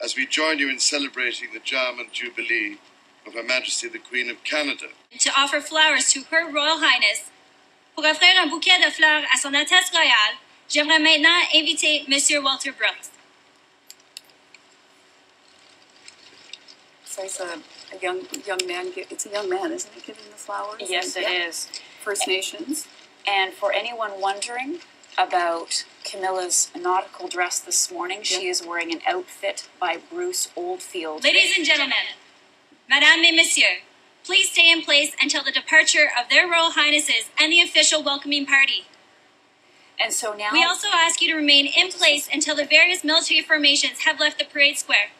as we join you in celebrating the Diamond Jubilee of Her Majesty the Queen of Canada. To offer flowers to Her Royal Highness. Pour offrir un bouquet de fleurs à Son Altesse Royale, j'aimerais maintenant inviter Monsieur Walter Brooks. So it's a young man. It's a young man, isn't it, giving the flowers? Yes, it is. First Nations. And for anyone wondering about Camilla's nautical dress this morning, she is wearing an outfit by Bruce Oldfield. Ladies and gentlemen, Madame et Monsieur, please stay in place until the departure of their Royal Highnesses and the official welcoming party. And so now we also ask you to remain in place until the various military formations have left the parade square.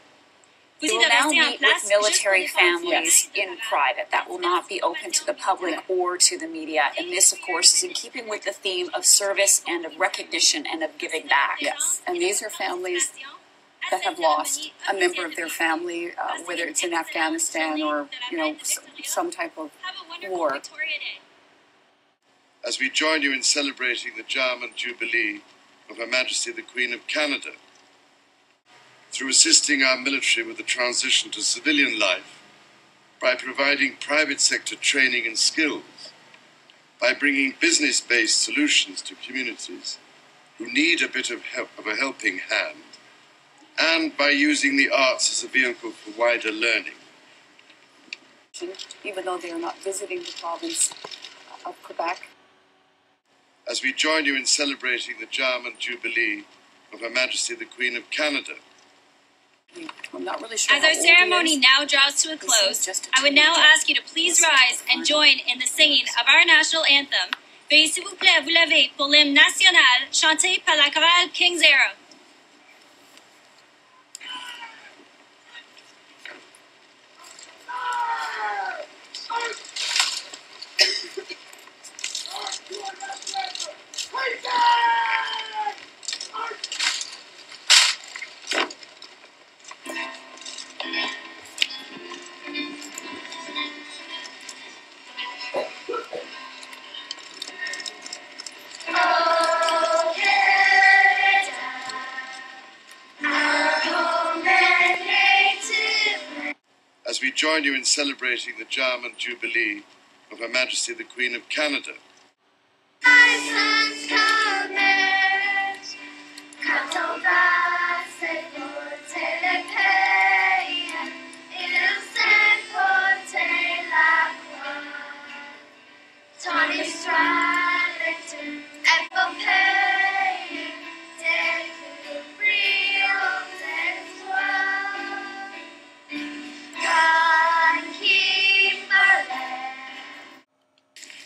We will now meet with military families in private. That will not be open to the public or to the media. And this, of course, is in keeping with the theme of service and of recognition and of giving back. Yes, and these are families that have lost a member of their family, whether it's in Afghanistan or, some type of war. As we join you in celebrating the Diamond Jubilee of Her Majesty the Queen of Canada, through assisting our military with the transition to civilian life, by providing private sector training and skills, by bringing business-based solutions to communities who need a bit of a helping hand, and by using the arts as a vehicle for wider learning. Even though they are not visiting the province of Quebec. As we join you in celebrating the Diamond Jubilee of Her Majesty the Queen of Canada, I'm not really sure. As our ceremony now draws to a close, I would now ask you to please rise and join in the singing of our national anthem. Veuillez s'il vous plaît vous lever pour l'hymne national chanté par la chorale King's Arrow. as we join you in celebrating the Diamond Jubilee of Her Majesty the Queen of Canada.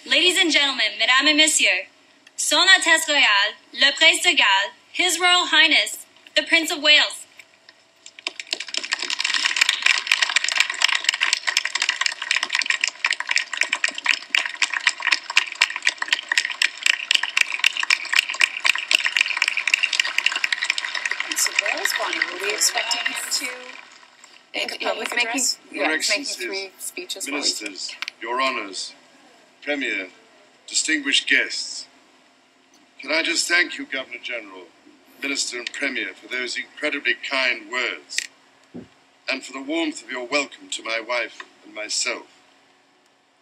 Ladies and gentlemen, Mesdames et Messieurs, Son Altesse Royale, le Prince de Galles, His Royal Highness, the Prince of Wales. Prince of Wales, Bonnie, were we expecting him to make a public address? Your He's making Excellencies, 3 speeches. Ministers, Your Honours, Premier, distinguished guests, can I just thank you, Governor General, Minister and Premier, for those incredibly kind words and for the warmth of your welcome to my wife and myself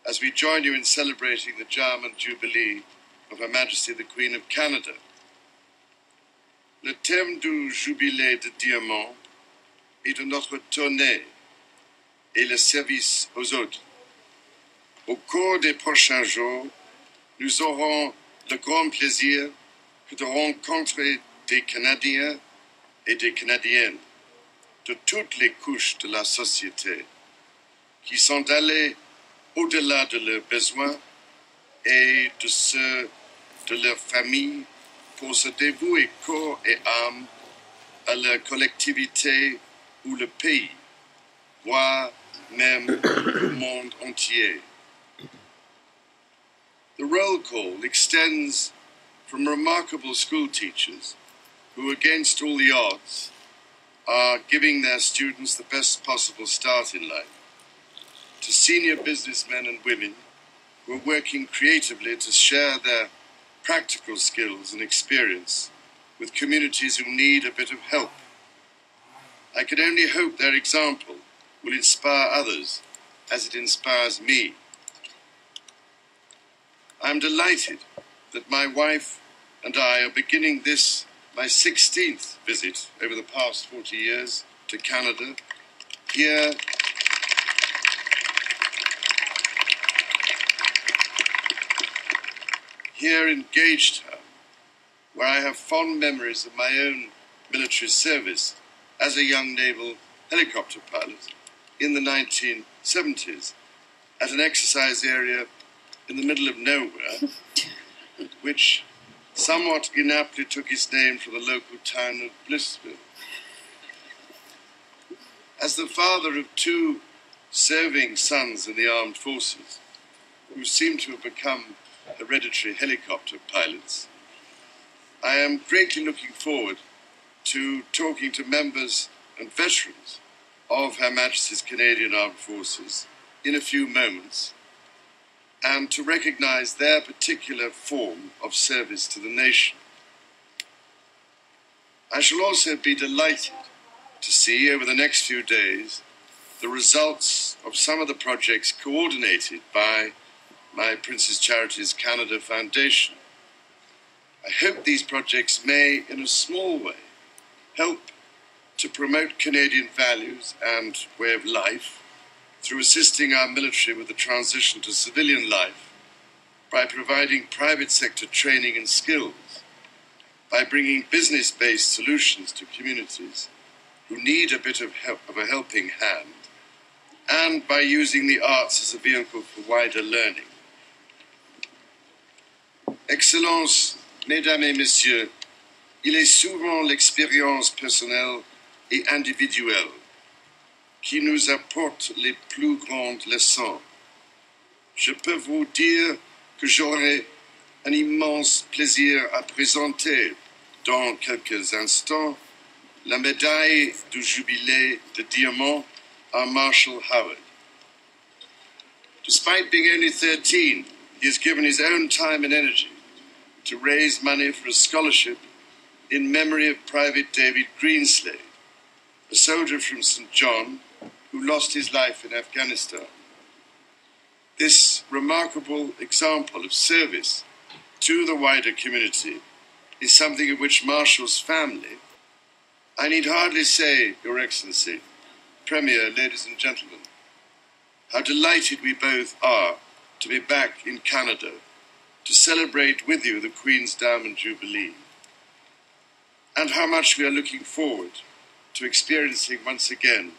as we join you in celebrating the Diamond Jubilee of Her Majesty the Queen of Canada. Le thème du jubilé de diamant est de notre tournée et le service aux autres. Au cours des prochains jours, nous aurons le grand plaisir de rencontrer des Canadiens et des Canadiennes de toutes les couches de la société qui sont allés au-delà de leurs besoins et de ceux de leur famille pour se dévouer corps et âme à leur collectivité ou le pays, voire même le monde entier. The roll call extends from remarkable school teachers who, against all the odds, are giving their students the best possible start in life, to senior businessmen and women who are working creatively to share their practical skills and experience with communities who need a bit of help, I can only hope their example will inspire others as it inspires me. I'm delighted that my wife and I are beginning this, my 16th visit over the past 40 years to Canada, here in Gagetown, where I have fond memories of my own military service as a young naval helicopter pilot in the 1970s at an exercise area in the middle of nowhere, which somewhat inaptly took its name from the local town of Blissville. As the father of two serving sons in the armed forces, who seem to have become hereditary helicopter pilots, I am greatly looking forward to talking to members and veterans of Her Majesty's Canadian Armed Forces in a few moments, and to recognize their particular form of service to the nation. I shall also be delighted to see over the next few days the results of some of the projects coordinated by my Prince's Charities Canada Foundation. I hope these projects may, in a small way, help to promote Canadian values and way of life through assisting our military with the transition to civilian life, by providing private sector training and skills, by bringing business-based solutions to communities who need a bit of a helping hand, and by using the arts as a vehicle for wider learning. Excellences, Mesdames et Messieurs, il est souvent l'expérience personnelle et individuelle qui nous apporte les plus grandes leçons. Je peux vous dire que j'aurai un immense plaisir à présenter dans quelques instants la médaille du jubilé de diamant à Marshall Howard. Despite being only 13, he has given his own time and energy to raise money for a scholarship in memory of Private David Greenslade, a soldier from St. John who lost his life in Afghanistan. This remarkable example of service to the wider community is something of which Marshall's family, I need hardly say, Your Excellency, Premier, ladies and gentlemen, how delighted we both are to be back in Canada to celebrate with you the Queen's Diamond Jubilee, and how much we are looking forward to experiencing once again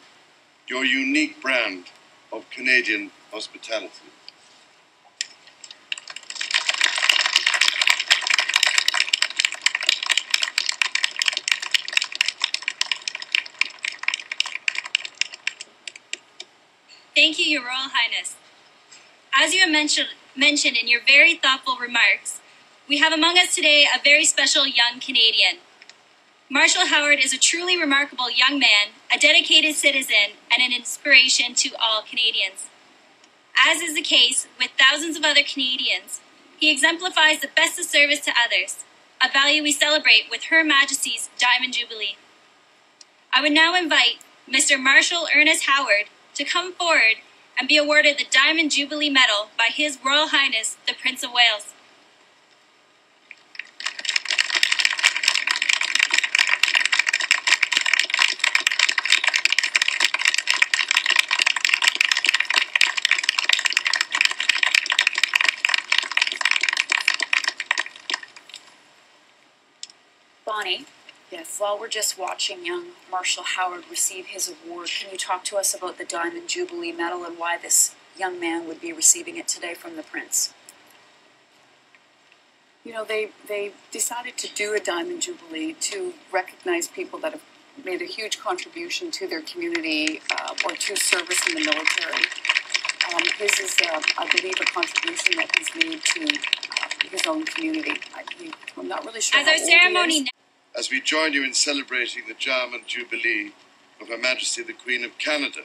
your unique brand of Canadian hospitality. Thank you, Your Royal Highness. As you have mentioned in your very thoughtful remarks, we have among us today a very special young Canadian. Marshall Howard is a truly remarkable young man, a dedicated citizen, and an inspiration to all Canadians. As is the case with thousands of other Canadians, he exemplifies the best of service to others, a value we celebrate with Her Majesty's Diamond Jubilee. I would now invite Mr. Marshall Ernest Howard to come forward and be awarded the Diamond Jubilee Medal by His Royal Highness, the Prince of Wales. Bonnie, Yes. while we're just watching young Marshall Howard receive his award, can you talk to us about the Diamond Jubilee Medal and why this young man would be receiving it today from the Prince? You know, they decided to do a Diamond Jubilee to recognize people that have made a huge contribution to their community or to service in the military. His is, I believe, a contribution that he's made to his own community. I'm not really sure As how our old he ceremony is. As we join you in celebrating the Diamond Jubilee of Her Majesty the Queen of Canada.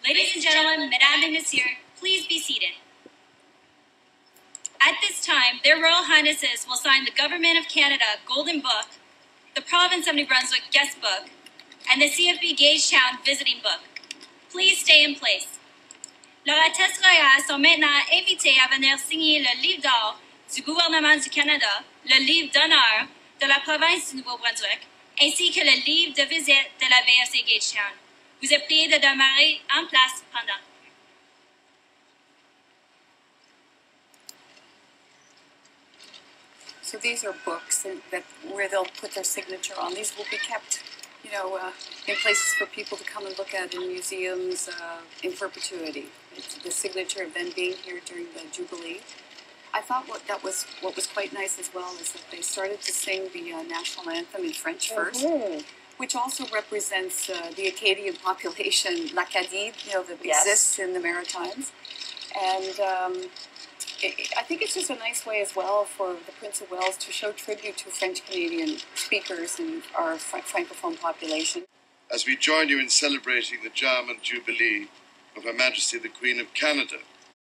Ladies and gentlemen, Mesdames et Messieurs, please be seated. At this time, their Royal Highnesses will sign the Government of Canada Golden Book the Province of New Brunswick Guest Book, and the CFB Gagetown Visiting Book. Please stay in place. Leurs Altesses Royales sont maintenant invités à venir signer le livre d'or du gouvernement du Canada, le livre d'honneur de la province du Nouveau-Brunswick, ainsi que le livre de visite de la BSA Gagetown. Vous êtes priés de demeurer en place pendant. So these are books that where they'll put their signature on. These will be kept, in places for people to come and look at in museums in perpetuity. It's the signature of them being here during the Jubilee. I thought what was quite nice as well is that they started to sing the national anthem in French first, which also represents the Acadian population, l'Acadie, that exists in the Maritimes, and. I think it's just a nice way as well for the Prince of Wales to show tribute to French-Canadian speakers and our Francophone population. As we join you in celebrating the German Jubilee of Her Majesty the Queen of Canada,